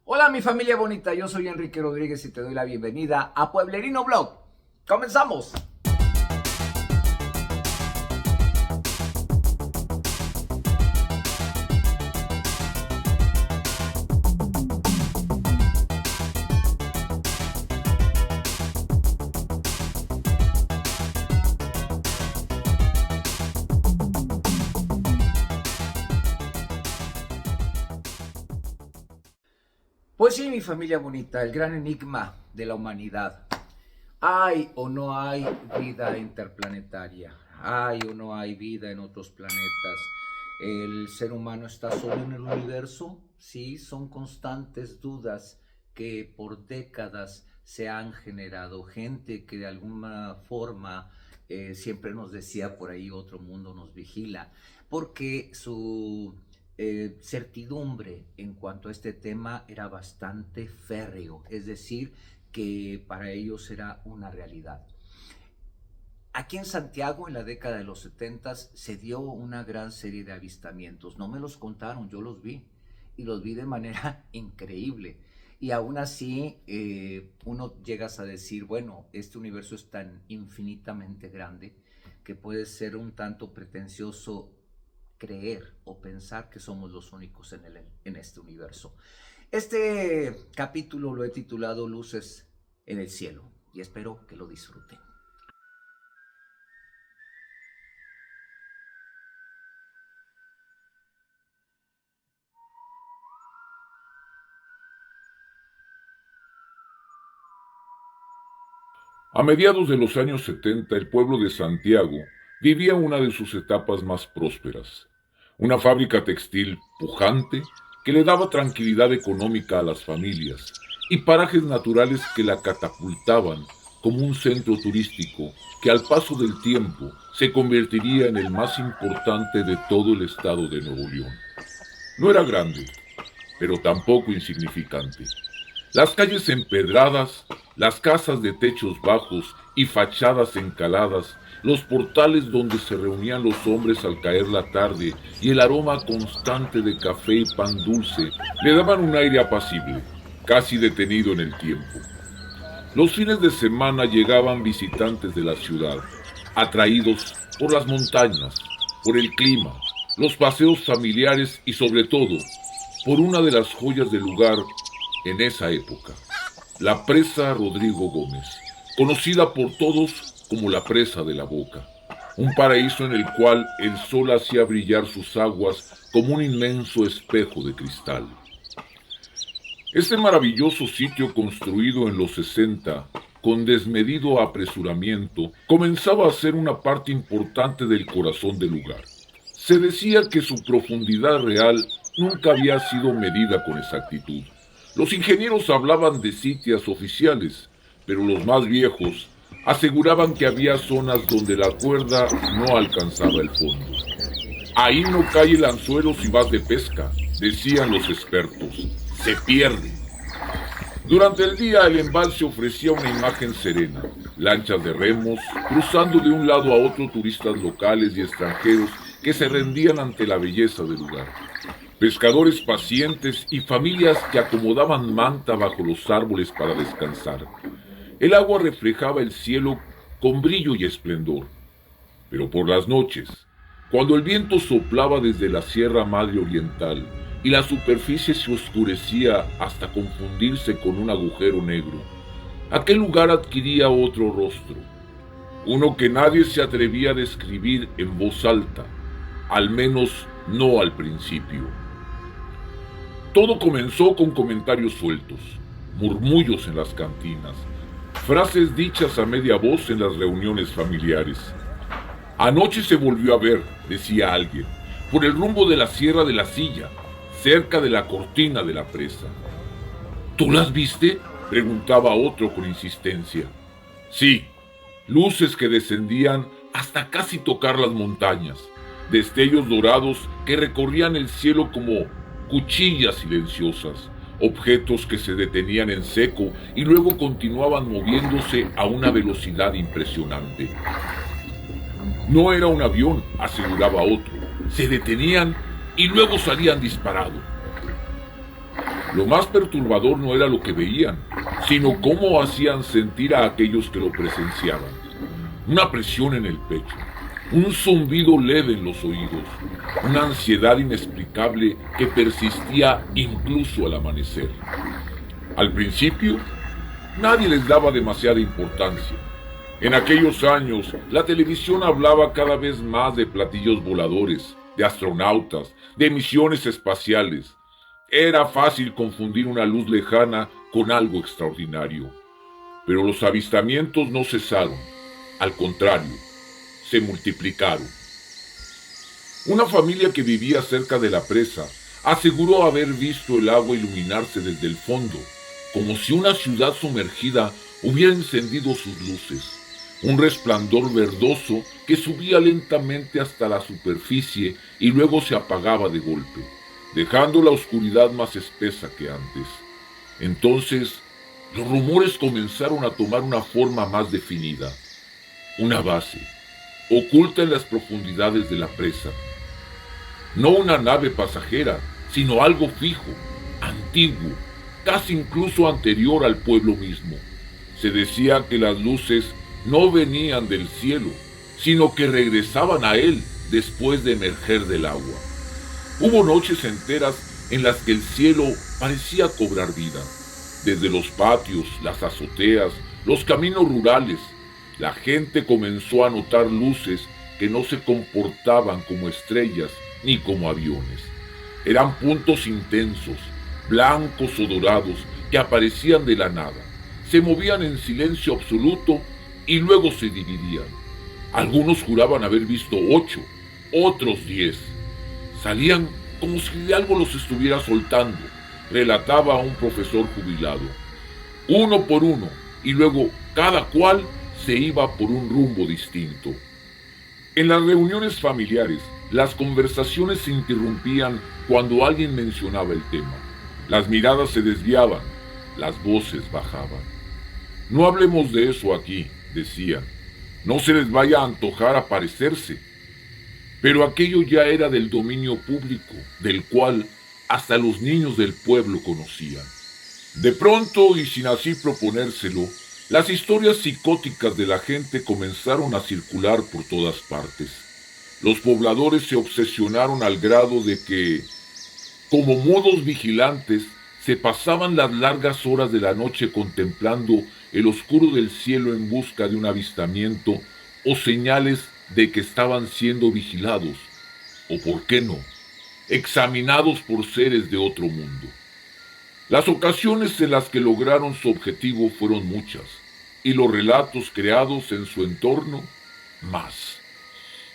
Hola mi familia bonita, yo soy Enrique Rodríguez y te doy la bienvenida a Pueblerino Blog. ¡Comenzamos! Pues sí, mi familia bonita, el gran enigma de la humanidad. ¿Hay o no hay vida interplanetaria? ¿Hay o no hay vida en otros planetas? ¿El ser humano está solo en el universo? Sí, son constantes dudas que por décadas se han generado. Gente que de alguna forma siempre nos decía por ahí otro mundo nos vigila, porque su certidumbre en cuanto a este tema era bastante férreo, es decir, que para ellos era una realidad. Aquí en Santiago, en la década de los 70, se dio una gran serie de avistamientos. No me los contaron, yo los vi. Y los vi de manera increíble. Y aún así, uno llegas a decir, bueno, este universo es tan infinitamente grande que puede ser un tanto pretencioso creer o pensar que somos los únicos en este universo. Este capítulo lo he titulado Luces en el cielo y espero que lo disfruten. A mediados de los años 70, el pueblo de Santiago vivía una de sus etapas más prósperas. Una fábrica textil pujante que le daba tranquilidad económica a las familias y parajes naturales que la catapultaban como un centro turístico que al paso del tiempo se convertiría en el más importante de todo el estado de Nuevo León. No era grande, pero tampoco insignificante. Las calles empedradas, las casas de techos bajos y fachadas encaladas, los portales donde se reunían los hombres al caer la tarde y el aroma constante de café y pan dulce le daban un aire apacible, casi detenido en el tiempo. Los fines de semana llegaban visitantes de la ciudad, atraídos por las montañas, por el clima, los paseos familiares y sobre todo, por una de las joyas del lugar en esa época, la presa Rodrigo Gómez, conocida por todos como la presa de la Boca, un paraíso en el cual el sol hacía brillar sus aguas como un inmenso espejo de cristal. Este maravilloso sitio construido en los 60, con desmedido apresuramiento, comenzaba a ser una parte importante del corazón del lugar. Se decía que su profundidad real nunca había sido medida con exactitud. Los ingenieros hablaban de sitios oficiales, pero los más viejos aseguraban que había zonas donde la cuerda no alcanzaba el fondo. Ahí no cae el anzuelo si vas de pesca, decían los expertos. Se pierde. Durante el día el embalse ofrecía una imagen serena. Lanchas de remos, cruzando de un lado a otro turistas locales y extranjeros que se rendían ante la belleza del lugar. Pescadores pacientes y familias que acomodaban manta bajo los árboles para descansar. El agua reflejaba el cielo con brillo y esplendor. Pero por las noches, cuando el viento soplaba desde la Sierra Madre Oriental y la superficie se oscurecía hasta confundirse con un agujero negro, aquel lugar adquiría otro rostro, uno que nadie se atrevía a describir en voz alta, al menos no al principio. Todo comenzó con comentarios sueltos, murmullos en las cantinas, frases dichas a media voz en las reuniones familiares. Anoche se volvió a ver, decía alguien, por el rumbo de la Sierra de la Silla, cerca de la cortina de la presa. ¿Tú las viste?, preguntaba otro con insistencia. Sí, luces que descendían hasta casi tocar las montañas, destellos dorados que recorrían el cielo como cuchillas silenciosas, objetos que se detenían en seco y luego continuaban moviéndose a una velocidad impresionante. No era un avión, aseguraba otro. Se detenían y luego salían disparados. Lo más perturbador no era lo que veían, sino cómo hacían sentir a aquellos que lo presenciaban. Una presión en el pecho, un zumbido leve en los oídos, una ansiedad inexplicable que persistía incluso al amanecer. Al principio, nadie les daba demasiada importancia. En aquellos años, la televisión hablaba cada vez más de platillos voladores, de astronautas, de misiones espaciales. Era fácil confundir una luz lejana con algo extraordinario. Pero los avistamientos no cesaron. Al contrario, se multiplicaron. Una familia que vivía cerca de la presa aseguró haber visto el agua iluminarse desde el fondo, como si una ciudad sumergida hubiera encendido sus luces. Un resplandor verdoso que subía lentamente hasta la superficie y luego se apagaba de golpe, dejando la oscuridad más espesa que antes. Entonces, los rumores comenzaron a tomar una forma más definida. Una base, oculta en las profundidades de la presa. No una nave pasajera, sino algo fijo, antiguo, casi incluso anterior al pueblo mismo. Se decía que las luces no venían del cielo, sino que regresaban a él después de emerger del agua. Hubo noches enteras en las que el cielo parecía cobrar vida. Desde los patios, las azoteas, los caminos rurales, la gente comenzó a notar luces que no se comportaban como estrellas ni como aviones. Eran puntos intensos, blancos o dorados, que aparecían de la nada. Se movían en silencio absoluto y luego se dividían. Algunos juraban haber visto 8, otros 10. Salían como si de algo los estuviera soltando, relataba un profesor jubilado. Uno por uno, y luego cada cual se iba por un rumbo distinto. En las reuniones familiares, las conversaciones se interrumpían cuando alguien mencionaba el tema. Las miradas se desviaban, las voces bajaban. No hablemos de eso aquí, decían. No se les vaya a antojar aparecerse. Pero aquello ya era del dominio público, del cual hasta los niños del pueblo conocían. De pronto, y sin así proponérselo, las historias psicóticas de la gente comenzaron a circular por todas partes. Los pobladores se obsesionaron al grado de que, como mudos vigilantes, se pasaban las largas horas de la noche contemplando el oscuro del cielo en busca de un avistamiento o señales de que estaban siendo vigilados, o por qué no, examinados por seres de otro mundo. Las ocasiones en las que lograron su objetivo fueron muchas, y los relatos creados en su entorno, más.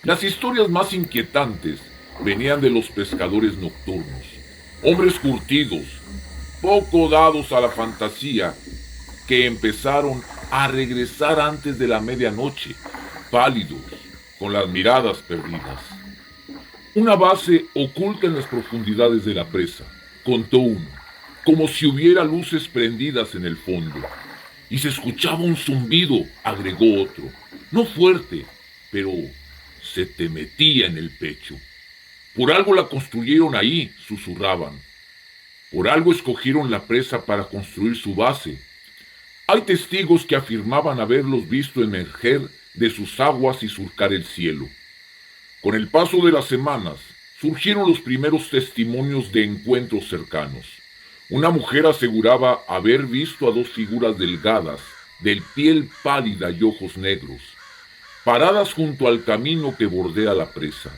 Las historias más inquietantes venían de los pescadores nocturnos, hombres curtidos, poco dados a la fantasía, que empezaron a regresar antes de la medianoche, pálidos, con las miradas perdidas. Una base oculta en las profundidades de la presa, contó uno, como si hubiera luces prendidas en el fondo. Y se escuchaba un zumbido, agregó otro, no fuerte, pero se te metía en el pecho. Por algo la construyeron ahí, susurraban. Por algo escogieron la presa para construir su base. Hay testigos que afirmaban haberlos visto emerger de sus aguas y surcar el cielo. Con el paso de las semanas, surgieron los primeros testimonios de encuentros cercanos. Una mujer aseguraba haber visto a 2 figuras delgadas, de piel pálida y ojos negros, paradas junto al camino que bordea la presa.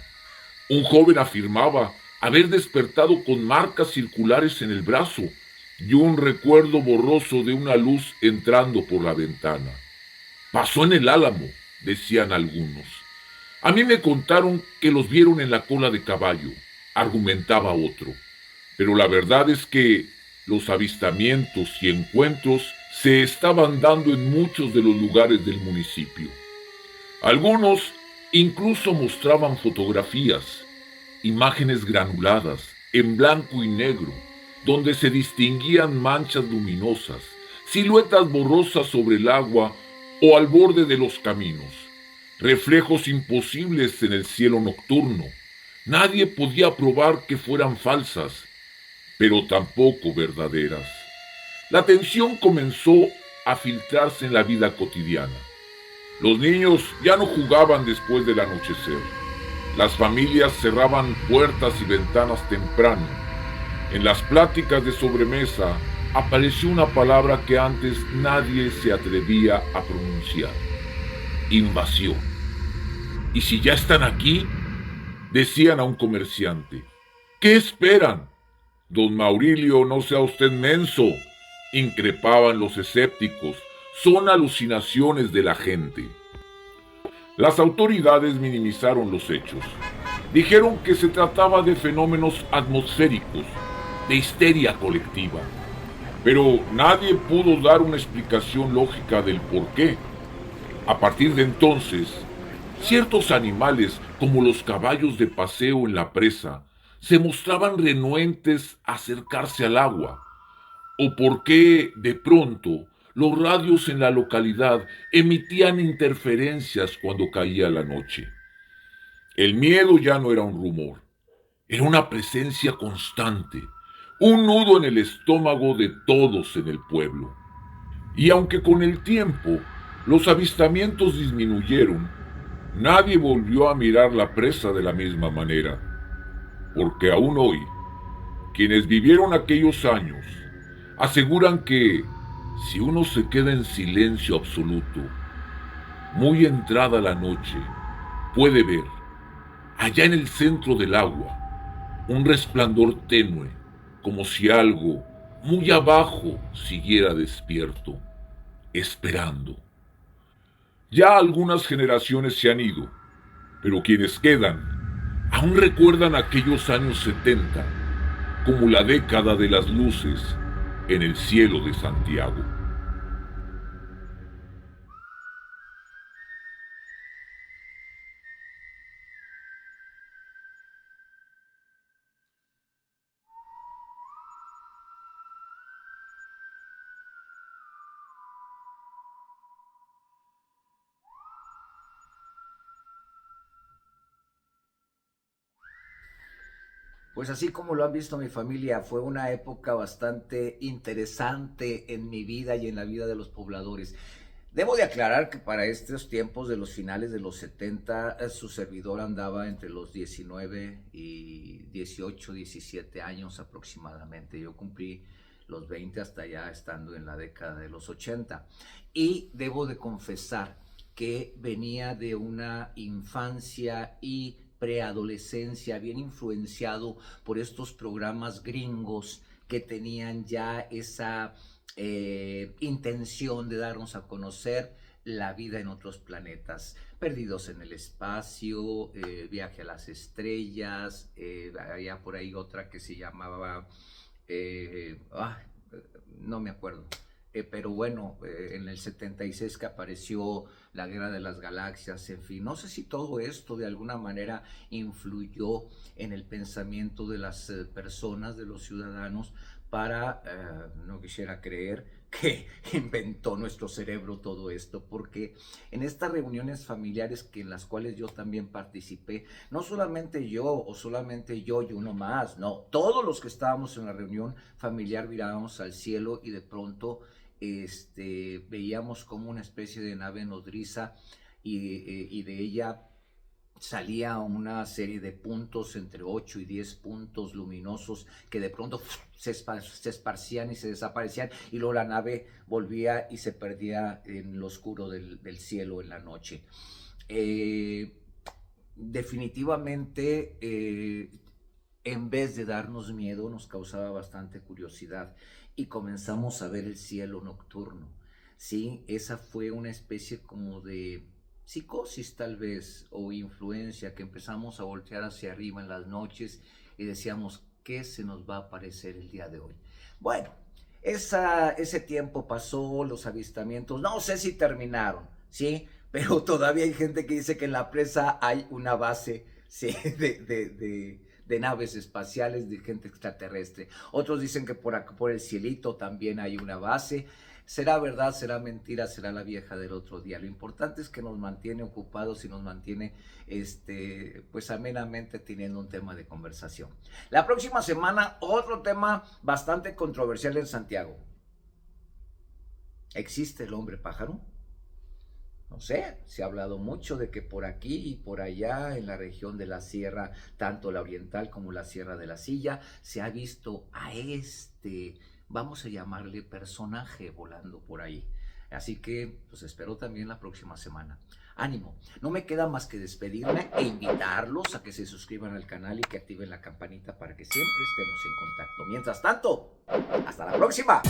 Un joven afirmaba haber despertado con marcas circulares en el brazo y un recuerdo borroso de una luz entrando por la ventana. Pasó en el álamo, decían algunos. A mí me contaron que los vieron en la cola de caballo, argumentaba otro. Pero la verdad es que los avistamientos y encuentros se estaban dando en muchos de los lugares del municipio. Algunos incluso mostraban fotografías, imágenes granuladas, en blanco y negro, donde se distinguían manchas luminosas, siluetas borrosas sobre el agua o al borde de los caminos, reflejos imposibles en el cielo nocturno. Nadie podía probar que fueran falsas, pero tampoco verdaderas. La tensión comenzó a filtrarse en la vida cotidiana. Los niños ya no jugaban después del anochecer. Las familias cerraban puertas y ventanas temprano. En las pláticas de sobremesa apareció una palabra que antes nadie se atrevía a pronunciar: invasión. ¿Y si ya están aquí?, decían a un comerciante. ¿Qué esperan? Don Maurilio, no sea usted menso, increpaban los escépticos. Son alucinaciones de la gente. Las autoridades minimizaron los hechos. Dijeron que se trataba de fenómenos atmosféricos, de histeria colectiva. Pero nadie pudo dar una explicación lógica del por qué. A partir de entonces, ciertos animales, como los caballos de paseo en la presa, se mostraban renuentes a acercarse al agua. ¿O por qué, de pronto, los radios en la localidad emitían interferencias cuando caía la noche? El miedo ya no era un rumor, era una presencia constante, un nudo en el estómago de todos en el pueblo. Y aunque con el tiempo los avistamientos disminuyeron, nadie volvió a mirar la presa de la misma manera, porque aún hoy, quienes vivieron aquellos años aseguran que si uno se queda en silencio absoluto, muy entrada la noche, puede ver, allá en el centro del agua, un resplandor tenue, como si algo muy abajo siguiera despierto, esperando. Ya algunas generaciones se han ido, pero quienes quedan aún recuerdan aquellos años 70 como la década de las luces en el cielo de Santiago. Pues así como lo han visto mi familia, fue una época bastante interesante en mi vida y en la vida de los pobladores. Debo de aclarar que para estos tiempos de los finales de los 70, su servidor andaba entre los 19 y 18, 17 años aproximadamente. Yo cumplí los 20 hasta ya estando en la década de los 80. Y debo de confesar que venía de una infancia y preadolescencia bien influenciado por estos programas gringos que tenían ya esa intención de darnos a conocer la vida en otros planetas, perdidos en el espacio, viaje a las estrellas, había por ahí otra que se llamaba, eh, ah, no me acuerdo, pero bueno, en el 76 que apareció la Guerra de las Galaxias, en fin, no sé si todo esto de alguna manera influyó en el pensamiento de las personas, de los ciudadanos, para, no quisiera creer, que inventó nuestro cerebro todo esto, porque en estas reuniones familiares que en las cuales yo también participé, no solamente yo o solamente yo y uno más, no, todos los que estábamos en la reunión familiar mirábamos al cielo y de pronto veíamos como una especie de nave nodriza y de ella salía una serie de puntos, entre 8 y 10 puntos luminosos que de pronto se esparcían y se desaparecían, y luego la nave volvía y se perdía en lo oscuro del cielo en la noche. Definitivamente, en vez de darnos miedo, nos causaba bastante curiosidad y comenzamos a ver el cielo nocturno. Sí, esa fue una especie como de psicosis tal vez, o influencia, que empezamos a voltear hacia arriba en las noches y decíamos, ¿qué se nos va a aparecer el día de hoy? Bueno, ese tiempo pasó, los avistamientos, no sé si terminaron, ¿sí? Pero todavía hay gente que dice que en la presa hay una base, ¿sí? de naves espaciales, de gente extraterrestre. Otros dicen que por acá, por el cielito también hay una base. Será verdad, será mentira, será la vieja del otro día. Lo importante es que nos mantiene ocupados y nos mantiene pues amenamente teniendo un tema de conversación. La próxima semana, otro tema bastante controversial en Santiago. ¿Existe el hombre pájaro? No sé, se ha hablado mucho de que por aquí y por allá en la región de la sierra, tanto la oriental como la sierra de la Silla, se ha visto a vamos a llamarle personaje volando por ahí. Así que pues espero también la próxima semana. Ánimo, no me queda más que despedirme e invitarlos a que se suscriban al canal y que activen la campanita para que siempre estemos en contacto. Mientras tanto, hasta la próxima.